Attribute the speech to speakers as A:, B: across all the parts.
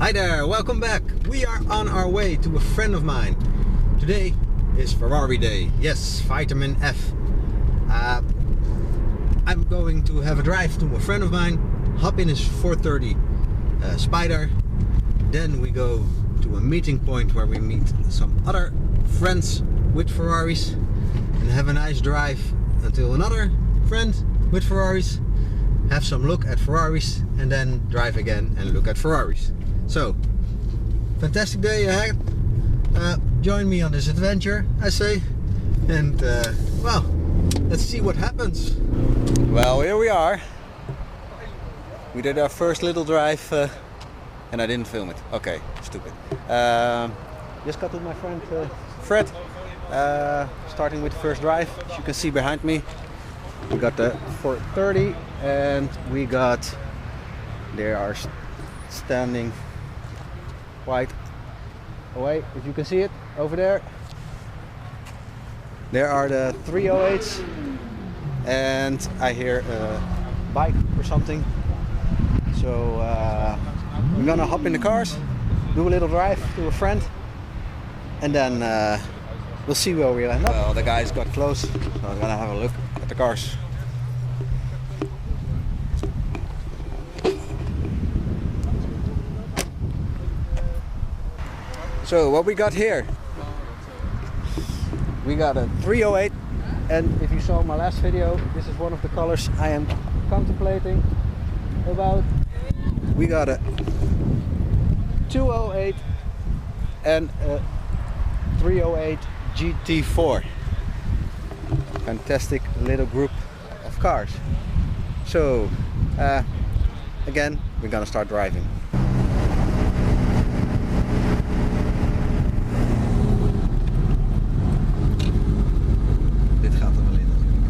A: Hi there, welcome back. We are on our way to a friend of mine. Today is Ferrari Day. Yes, Vitamin F. I'm going to have a drive to a friend of mine, hop in his 430 Spider. Then we go to a meeting point where we meet some other friends with Ferraris and have a nice drive until another friend with Ferraris, have some look at Ferraris and then drive again and look at Ferraris. So, fantastic day ahead. Join me on this adventure, I say, and well, let's see what happens. Well, here we are. We did our first little drive and I didn't film it. Okay, stupid. Just got with my friend Fred, starting with the first drive. As you can see behind me, we got the 430 and we got, they are standing quite away, if you can see it over there. There are the 308s and I hear a bike or something. So I'm gonna hop in the cars, do a little drive to a friend, and then we'll see where we end up. Well, the guys got close, so I'm gonna have a look at the cars. So what we got here, we got a 308, and if you saw my last video, this is one of the colors I am contemplating about. We got a 208 and a 308 GT4. Fantastic little group of cars. So again, we're gonna start driving. Dit gaat er wel in natuurlijk.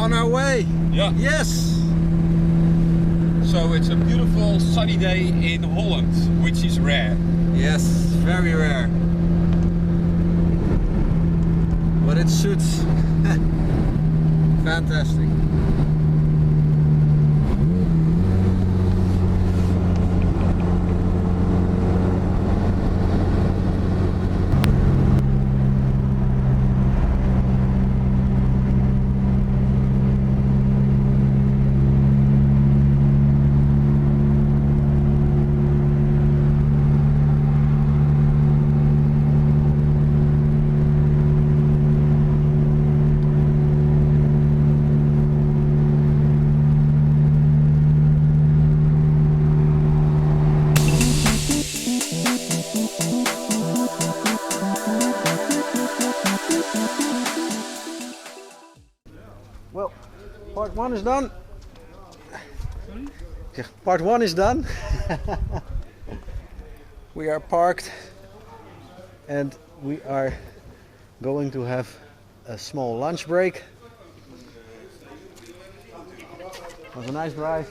A: On our way.
B: Yeah.
A: Yes.
B: So it's a beautiful sunny day in Holland, which is rare.
A: Yes, very rare. But it suits. Fantastic. Well, part one is done. Part one is done. We are parked and we are going to have a small lunch break. It was a nice drive.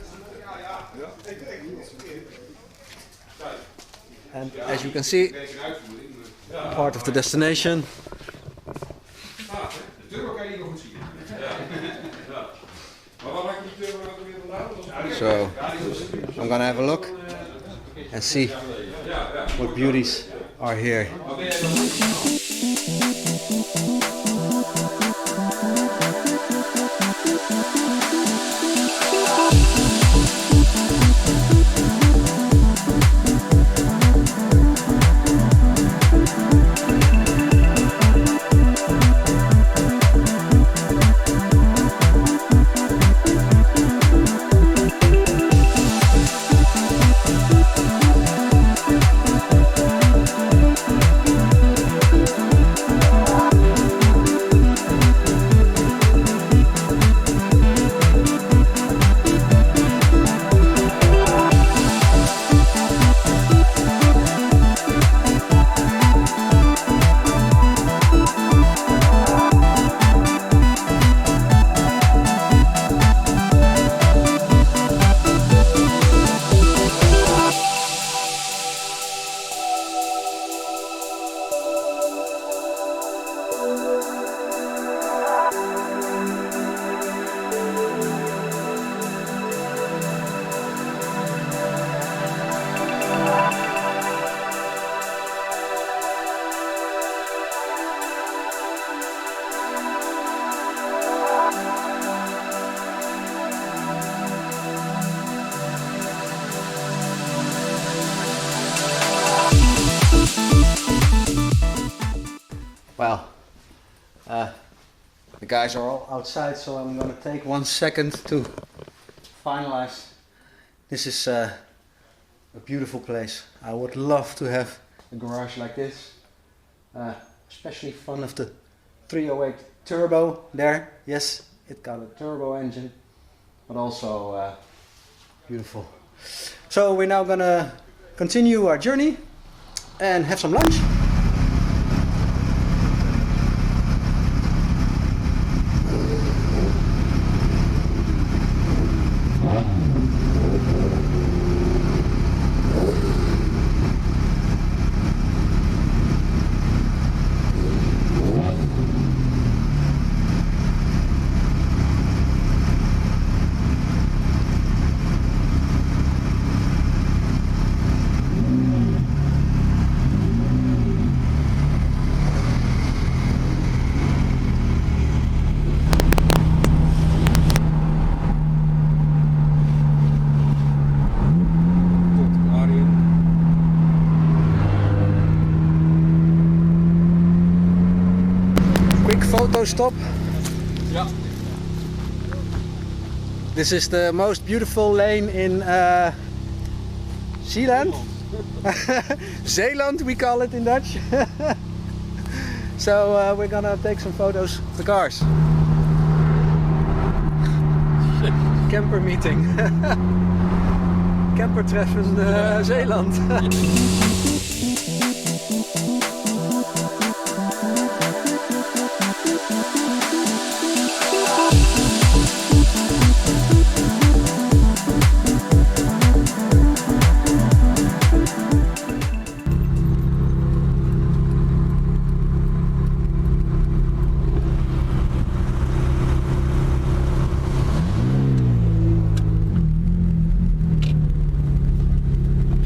A: And as you can see, part of the destination. So I'm gonna have a look and see what beauties are here. Well, the guys are all outside, so I'm gonna take 1 second to finalize. This is a beautiful place. I would love to have a garage like this, especially fun of the 308 turbo there. Yes, it got a turbo engine, but also beautiful. So we're now gonna continue our journey and have some lunch. Photo stop.
B: Yeah.
A: This is the most beautiful lane in Zeeland. Zeeland we call it in Dutch. So we're gonna take some photos of the cars. Camper meeting. Camper treffen Zeeland.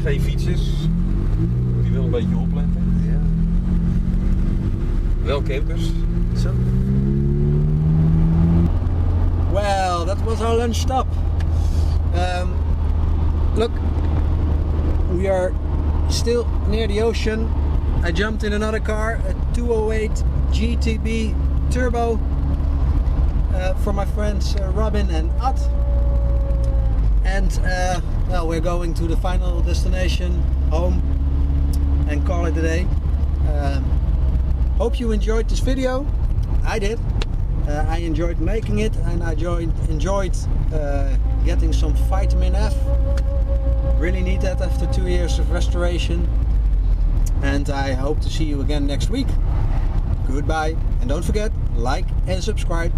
B: Twee fietsers, die wel een beetje opletten.
A: Ja.
B: Wel campers.
A: So. Well, that was our lunch stop. Look, we are still near the ocean. I jumped in another car, a 208 GTB turbo for my friends Robin and Ad. And well, we're going to the final destination, home, and call it a day. Hope you enjoyed this video. I did. I enjoyed making it, and I enjoyed getting some vitamin F. Really need that after 2 years of restoration. And I hope to see you again next week. Goodbye, and don't forget, like and subscribe.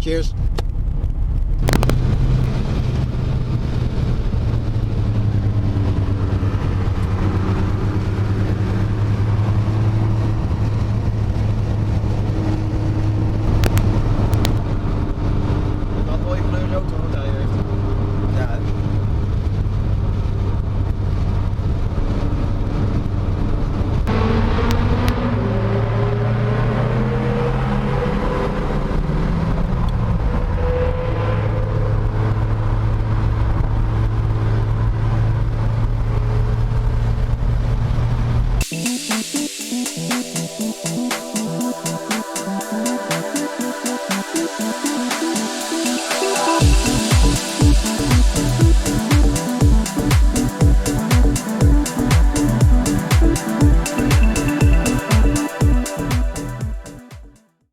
A: Cheers.